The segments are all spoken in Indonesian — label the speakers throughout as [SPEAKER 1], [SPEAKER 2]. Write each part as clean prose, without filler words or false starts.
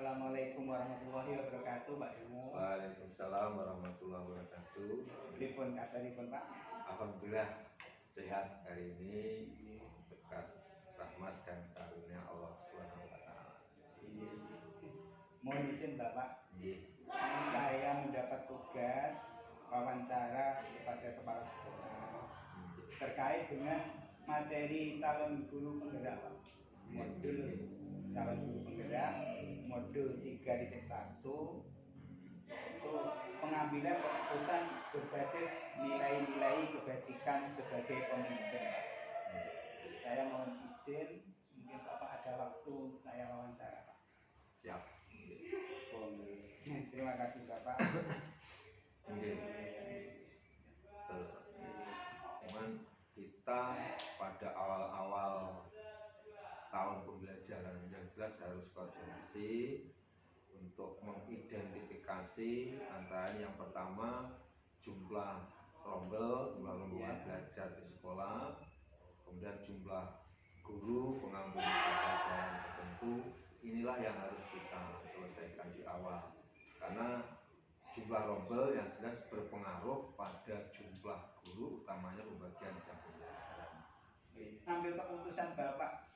[SPEAKER 1] Assalamualaikum warahmatullahi wabarakatuh, Pak Demo.
[SPEAKER 2] Waalaikumsalam warahmatullahi wabarakatuh.
[SPEAKER 1] Pripun kabaripun, Pak?
[SPEAKER 2] Alhamdulillah sehat hari ini berkat rahmat dan karunia Allah Subhanahu wa taala.
[SPEAKER 1] Mohon izin Bapak,
[SPEAKER 2] Nggih.
[SPEAKER 1] saya mendapat tugas wawancara kepada kepala sekolah terkait dengan materi calon guru penggerak, Pak. Modul calon guru penggerak modul 3.1 itu pengambilan keputusan berbasis nilai-nilai kebajikan sebagai pemimpin. Saya mohon izin, mungkin Bapak ada waktu saya wawancara, Pak.
[SPEAKER 2] Siap.
[SPEAKER 1] Terima kasih Bapak.
[SPEAKER 2] Nggih. Betul. Cuman kita pada awal-awal tahun pembelajaran yang jelas harus koordinasi untuk mengidentifikasi antara yang pertama jumlah rombongan belajar di sekolah, kemudian jumlah guru pengambil pelajaran tertentu. Inilah yang harus kita selesaikan di awal, karena jumlah rombel yang jelas berpengaruh pada jumlah guru, utamanya pembagian jam pembelajaran.
[SPEAKER 1] Ambil keputusan Bapak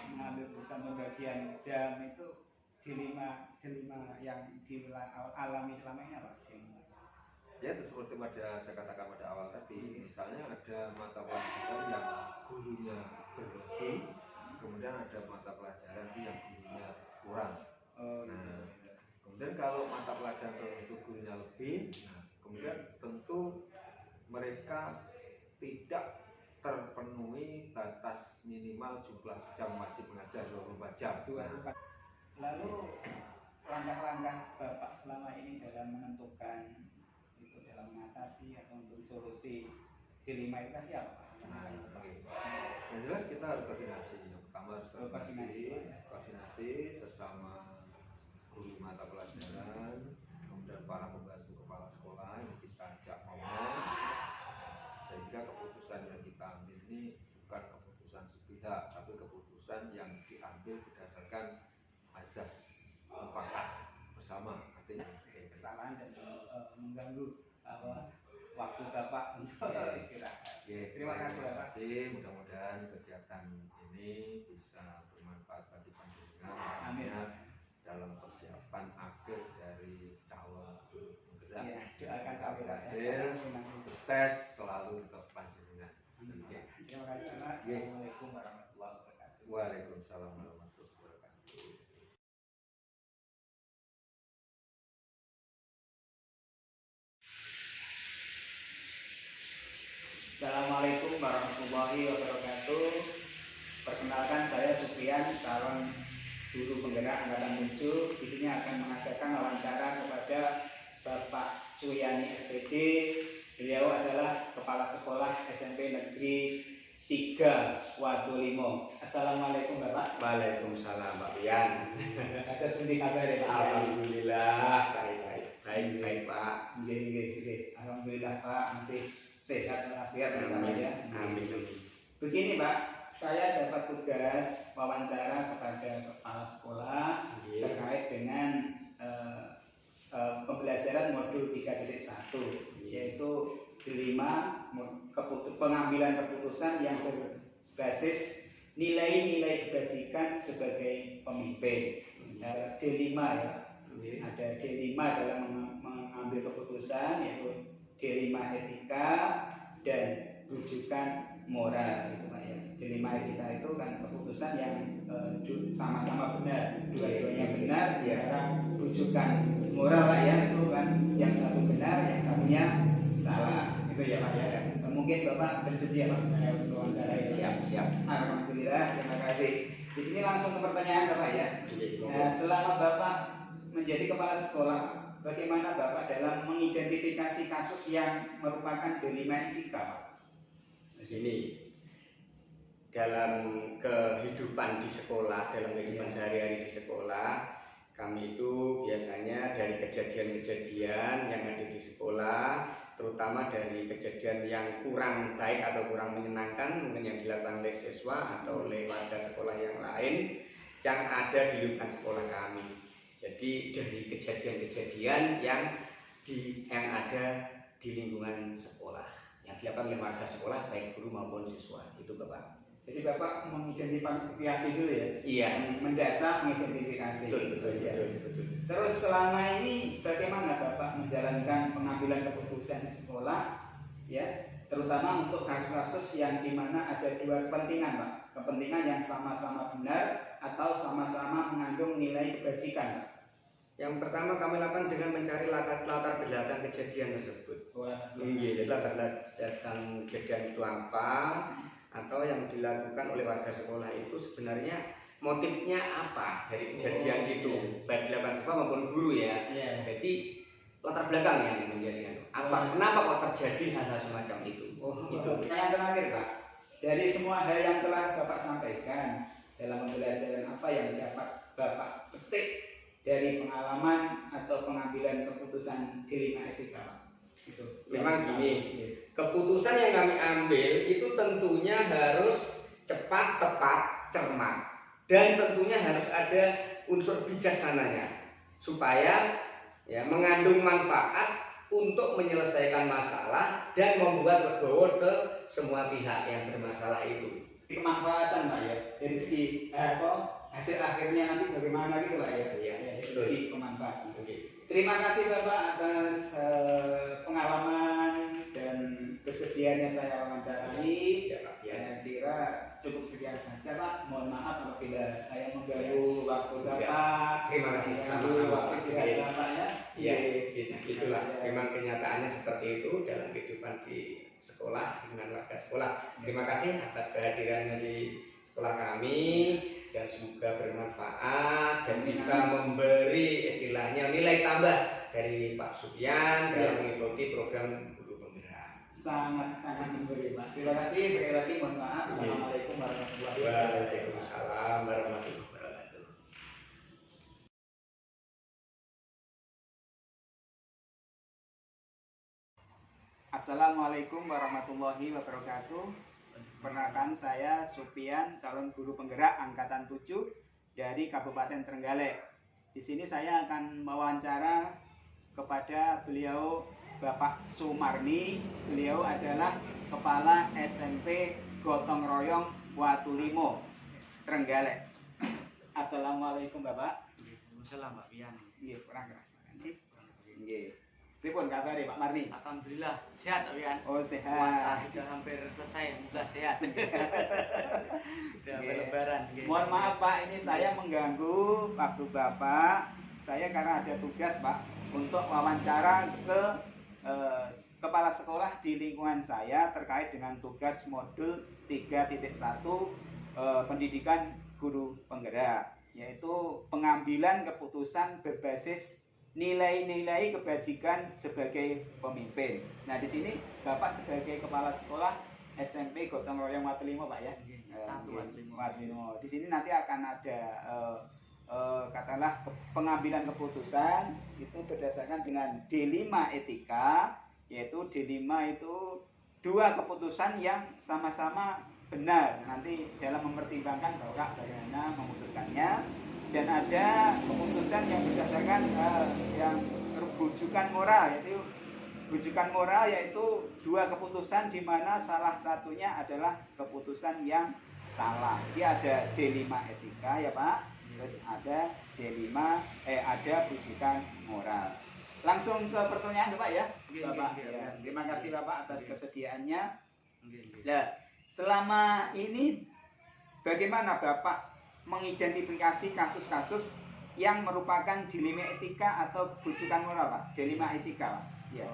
[SPEAKER 1] mengambil keputusan pembagian jam itu dilema yang dialami selama ini apa?
[SPEAKER 2] Ya, itu seperti saya katakan pada awal tadi, misalnya ada mata pelajaran yang gurunya berlebih, kemudian ada mata pelajaran yang gurunya kurang. Nah, kemudian kalau mata pelajaran tertentu gurunya lebih, kemudian tentu mereka tidak terpenuhi batas minimal jumlah jam wajib mengajar 24 jam.
[SPEAKER 1] Lalu langkah-langkah Bapak selama ini dalam menentukan itu, dalam mengatasi atau untuk solusi dilema itu tadi apa?
[SPEAKER 2] Yang jelas kita harus koordinasi. Yang pertama harus koordinasi sesama guru mata pelajaran, kemudian para pembantu kepala sekolah yang kita ajak ngomong, sehingga keputusan yang kita ambil ini bukan keputusan sepihak, tapi keputusan yang diambil berdasarkan azas mufakat bersama. Artinya
[SPEAKER 1] kesalahan dan mengganggu waktu Bapak untuk istirahat. Terima kasih Bapak.
[SPEAKER 2] Mudah-mudahan kegiatan ini bisa bermanfaat bagi panjenengan. Amin. Dalam persiapan akhir dari calon guru penggerak.
[SPEAKER 1] Doakan kami
[SPEAKER 2] berhasil, sukses selalu untuk panjenengan.
[SPEAKER 1] Terima kasih Pak. Assalamualaikum warahmatullahi wabarakatuh.
[SPEAKER 2] Waalaikumsalam warahmatullahi wabarakatuh.
[SPEAKER 1] Assalamualaikum warahmatullahi wabarakatuh. Perkenalkan, saya Supriyan, calon guru penggerak angkatan 7. Di sini akan mengadakan wawancara kepada Bapak Suyani SPD. Beliau adalah Kepala Sekolah SMP Negeri 3 Wadulimo. Assalamualaikum Bapak.
[SPEAKER 3] Waalaikumsalam Pak Pian.
[SPEAKER 1] Atas pundi kabar ya Pak?
[SPEAKER 3] Alhamdulillah baik Pak.
[SPEAKER 1] Nggih. Alhamdulillah Pak, masih sehat walafiat ya.
[SPEAKER 3] Amin.
[SPEAKER 1] Begini Pak, saya dapat tugas wawancara kepada kepala sekolah terkait dengan pembelajaran modul 3.1, yaitu dilema pengambilan keputusan yang berbasis nilai-nilai kebajikan sebagai pemimpin. D5 ya. Ada D5 dalam mengambil keputusan, yaitu D5 etika dan rujukan moral, itu Pak ya. D5 etika itu kan keputusan yang sama-sama benar, dua-duanya benar, sementara rujukan moral Pak ya, itu kan yang satu benar, yang satunya salah, itu ya Pak ya. Mungkin Bapak bersedia Pak untuk wawancara ya?
[SPEAKER 3] Siap.
[SPEAKER 1] Alhamdulillah, terima kasih. Di sini langsung ke pertanyaan Bapak ya. Selama Bapak menjadi kepala sekolah, bagaimana Bapak dalam mengidentifikasi kasus yang merupakan dilema etika, Pak?
[SPEAKER 3] Begini, dalam kehidupan di sekolah, dalam kehidupan sehari-hari di sekolah, kami itu biasanya dari kejadian-kejadian yang ada di sekolah, terutama dari kejadian yang kurang baik atau kurang menyenangkan, mungkin yang dilakukan oleh siswa atau oleh warga sekolah yang lain yang ada di lingkungan sekolah kami. Jadi dari kejadian-kejadian yang ada di lingkungan sekolah, yang dilakukan oleh warga sekolah baik guru maupun siswa. Itu Bapak.
[SPEAKER 1] Jadi Bapak mengidentifikasi dulu ya?
[SPEAKER 3] Iya.
[SPEAKER 1] Mendata, mengidentifikasi.
[SPEAKER 3] Betul.
[SPEAKER 1] Terus selama ini bagaimana Bapak menjalankan pengambilan keputusan di sekolah, ya, terutama untuk kasus-kasus yang dimana ada dua kepentingan, Pak. Kepentingan yang sama-sama benar atau sama-sama mengandung nilai kebajikan, Pak.
[SPEAKER 3] Yang pertama kami lakukan dengan mencari latar belakang kejadian tersebut. Jadi latar belakang kejadian itu apa, atau yang dilakukan oleh warga sekolah itu sebenarnya motifnya apa dari kejadian itu, baik dilakukan siswa maupun guru ya. Jadi latar belakang yang menjadi kenapa kok terjadi hal-hal semacam itu.
[SPEAKER 1] Itu. Yang terakhir Pak, dari semua hal yang telah Bapak sampaikan dalam pembelajaran, apa yang dapat Bapak petik dari pengalaman atau pengambilan keputusan dilema etika, Pak? Itu.
[SPEAKER 3] Memang gini, keputusan yang kami ambil itu tentunya harus cepat, tepat, cermat, dan tentunya harus ada unsur bijaksananya supaya ya mengandung manfaat untuk menyelesaikan masalah dan membuat legowo ke semua pihak yang bermasalah itu.
[SPEAKER 1] Kemanfaatan Pak ya, dari segi hasil akhirnya nanti bagaimana gitu Pak ya?
[SPEAKER 3] Iya,
[SPEAKER 1] dari segi kemanfaatan.
[SPEAKER 3] Oke.
[SPEAKER 1] Terima kasih Bapak atas pengalaman dan bersedianya saya wawancarai.
[SPEAKER 3] Ya, Pak. Ya.
[SPEAKER 1] Saya kira cukup sekian saja Pak. Mohon maaf apabila saya mengganggu waktu Bapak.
[SPEAKER 3] Terima kasih
[SPEAKER 1] Mengganggu
[SPEAKER 3] sama-sama.
[SPEAKER 1] waktu istirahat Bapak ya.
[SPEAKER 3] Iya, itulah. Memang kenyataannya seperti itu dalam kehidupan di sekolah dengan warga sekolah. Terima kasih atas kehadirannya di sekolah kami, dan semoga bermanfaat dan bisa memberi istilahnya nilai tambah dari Pak Supian dalam mengikuti program Guru Penggerak.
[SPEAKER 1] Sangat memberi Pak. Terima kasih sekali lagi, mohon maaf. Assalamualaikum warahmatullahi wabarakatuh.
[SPEAKER 3] Waalaikumsalam warahmatullahi wabarakatuh.
[SPEAKER 1] Assalamualaikum warahmatullahi wabarakatuh. Perkenalkan, saya Supian, calon guru penggerak angkatan 7 dari Kabupaten Trenggalek. Di sini saya akan mewawancara kepada beliau Bapak Sumarni. Beliau adalah Kepala SMP Gotong Royong Watulimo, Trenggalek. Assalamualaikum Bapak.
[SPEAKER 4] Waalaikumsalam Pak Pian.
[SPEAKER 1] Nggih, kurang keras. Nggih. Pripun kabare Pak Marni?
[SPEAKER 4] Alhamdulillah sehat Pak Pian.
[SPEAKER 1] Oh, sehat.
[SPEAKER 4] Puasa sudah hampir selesai, semoga sehat. Sudah hampir lebaran.
[SPEAKER 1] Mohon maaf Pak, ini saya mengganggu waktu Bapak. Saya karena ada tugas Pak untuk wawancara ke kepala sekolah di lingkungan saya terkait dengan tugas modul 3.1 pendidikan guru penggerak, yaitu pengambilan keputusan berbasis nilai-nilai kebajikan sebagai pemimpin. Nah, di sini Bapak sebagai kepala sekolah SMP Gotong Royong Watulimo Pak ya. Watulimo. Di sini nanti akan ada katakanlah pengambilan keputusan itu berdasarkan dengan D5 etika, yaitu D5 itu dua keputusan yang sama-sama benar nanti dalam mempertimbangkan bahwa bagaimana memutuskannya. Dan ada keputusan yang berdasarkan yang rujukan moral, yaitu rujukan moral, yaitu dua keputusan di mana salah satunya adalah keputusan yang salah. Dia ada D5 etika ya Pak, terus ada D5 ada rujukan moral. Langsung ke pertanyaan Bapak ya, Bapak. Ya, terima kasih Bapak atas kesediaannya. Nah, selama ini bagaimana Bapak mengidentifikasi kasus-kasus yang merupakan dilema etika atau rujukan moral Pak? Dilema etika Pak. Ya.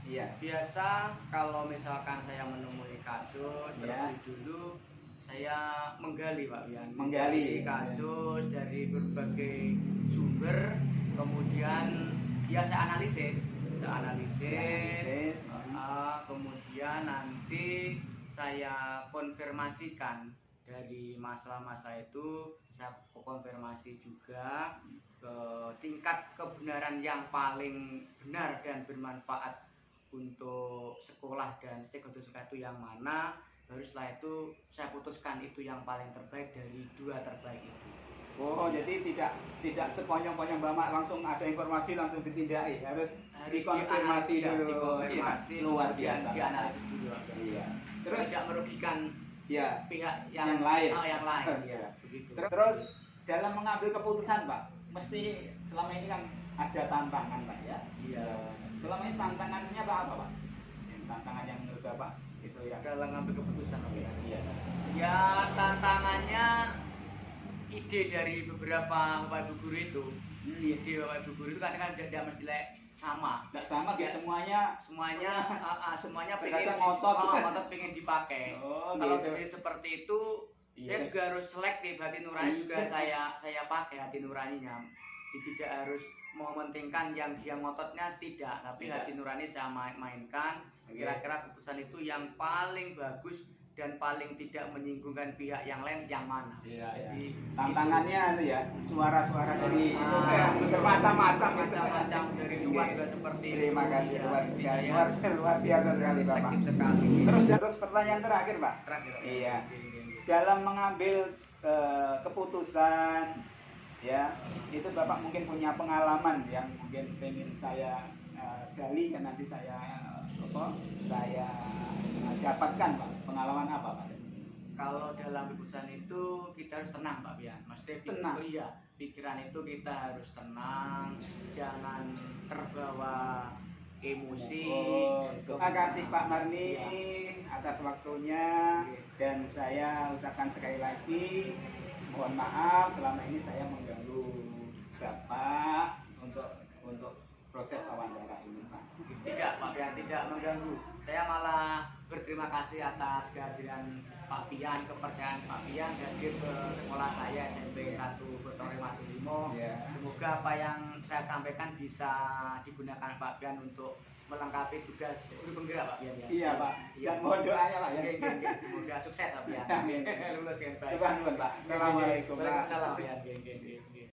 [SPEAKER 1] Iya.
[SPEAKER 4] Biasa kalau misalkan saya menemui kasus, terlebih dulu saya menggali Pak Pian.
[SPEAKER 1] Menggali
[SPEAKER 4] kasus dari berbagai sumber, kemudian ya saya analisis. Kemudian nanti saya konfirmasikan dari masalah-masalah itu, saya konfirmasi juga ke tingkat kebenaran yang paling benar dan bermanfaat untuk sekolah dan stakeholder itu yang mana. baru setelah itu saya putuskan itu yang paling terbaik dari 2 terbaik itu.
[SPEAKER 1] Oh, jadi tidak seponyong-ponyong Bapak langsung ada informasi langsung ditindaki, harus dikonfirmasi dulu.
[SPEAKER 4] Dikonfirmasi,
[SPEAKER 1] Iya, luar
[SPEAKER 4] kemudian
[SPEAKER 1] biasa.
[SPEAKER 4] dianalisis dulu.
[SPEAKER 1] Iya.
[SPEAKER 4] Terus
[SPEAKER 1] Terus
[SPEAKER 4] tidak merugikan
[SPEAKER 1] ya,
[SPEAKER 4] pihak
[SPEAKER 1] yang lain.
[SPEAKER 4] Oh, yang lain,
[SPEAKER 1] Iya.
[SPEAKER 4] ya, begitu.
[SPEAKER 1] Terus dalam mengambil keputusan Pak, mesti selama ini kan ada tantangan Pak ya.
[SPEAKER 4] Iya.
[SPEAKER 1] Selama ini tantangannya apa Pak? Tantangan yang menurut Bapak itu ya.
[SPEAKER 4] Dalam mengambil keputusan, oke.
[SPEAKER 1] Iya.
[SPEAKER 4] Ya, tantangannya ide dari beberapa Bapak Ibu guru itu. Ide Bapak Ibu guru itu kadang-kadang tidak mesti sama.
[SPEAKER 1] Nggak sama
[SPEAKER 4] Ya,
[SPEAKER 1] gitu semuanya.
[SPEAKER 4] semuanya
[SPEAKER 1] Terkadang
[SPEAKER 4] pengen
[SPEAKER 1] ngotot.
[SPEAKER 4] ngotot pengen dipakai.
[SPEAKER 1] Oh,
[SPEAKER 4] Kalau
[SPEAKER 1] gitu.
[SPEAKER 4] ide seperti itu, saya
[SPEAKER 1] Iya.
[SPEAKER 4] juga harus selektif. Hati nurani juga
[SPEAKER 1] Iya.
[SPEAKER 4] saya pakai hati nuraninya. Jadi tidak harus mementingkan yang dia ngototnya, tidak, tapi
[SPEAKER 1] Tidak.
[SPEAKER 4] hati nurani saya mainkan.
[SPEAKER 1] Oke.
[SPEAKER 4] Kira-kira keputusan itu yang paling bagus dan paling tidak menyinggungkan pihak yang lain yang mana.
[SPEAKER 1] Iya,
[SPEAKER 4] Jadi
[SPEAKER 1] tantangannya itu ya suara-suara dari
[SPEAKER 4] Ah,
[SPEAKER 1] bermacam-macam gitu.
[SPEAKER 4] macam-macam dari luar juga seperti itu.
[SPEAKER 1] Terima kasih
[SPEAKER 4] Ya,
[SPEAKER 1] luar
[SPEAKER 4] jadi
[SPEAKER 1] sekali,
[SPEAKER 4] saya
[SPEAKER 1] luar biasa sekali Bapak.
[SPEAKER 4] selektif sekali.
[SPEAKER 1] Terus pertanyaan terakhir Pak.
[SPEAKER 4] Terakhir.
[SPEAKER 1] Iya.
[SPEAKER 4] Oke.
[SPEAKER 1] Dalam mengambil keputusan ya, itu Bapak mungkin punya pengalaman yang mungkin pengen saya gali dan nanti saya dapatkan Pak. Pengalaman apa Pak?
[SPEAKER 4] Kalau dalam keputusan itu kita harus tenang Pak Bian. Maksudnya
[SPEAKER 1] Tenang.
[SPEAKER 4] iya, pikiran itu kita harus tenang, jangan terbawa emosi.
[SPEAKER 1] Oh, terima kasih Pak Marni
[SPEAKER 4] Iya.
[SPEAKER 1] atas waktunya
[SPEAKER 4] Iya.
[SPEAKER 1] dan saya ucapkan sekali lagi mohon maaf selama ini saya mengganggu Bapak untuk proses wawancara ini Pak.
[SPEAKER 4] Tidak Pak Bian, tidak mengganggu. Saya malah berterima kasih atas kehadiran Pak Pian, kepercayaan Pak Pian hadir ke sekolah saya SMP 1 Botore Matulimo.
[SPEAKER 1] Ya.
[SPEAKER 4] Semoga apa yang saya sampaikan bisa digunakan Pak Pian untuk melengkapi tugas guru penggerak Pak Pian ya.
[SPEAKER 1] Iya Pak.
[SPEAKER 4] Iya.
[SPEAKER 1] Dan mohon doanya Pak ya.
[SPEAKER 4] Oke. Semoga sukses Pak Pian.
[SPEAKER 1] Amin.
[SPEAKER 4] Lulus dengan baik.
[SPEAKER 1] Subhanallah Pak. Assalamualaikum Pak.
[SPEAKER 4] Waalaikumsalam Pak Pian. Oke.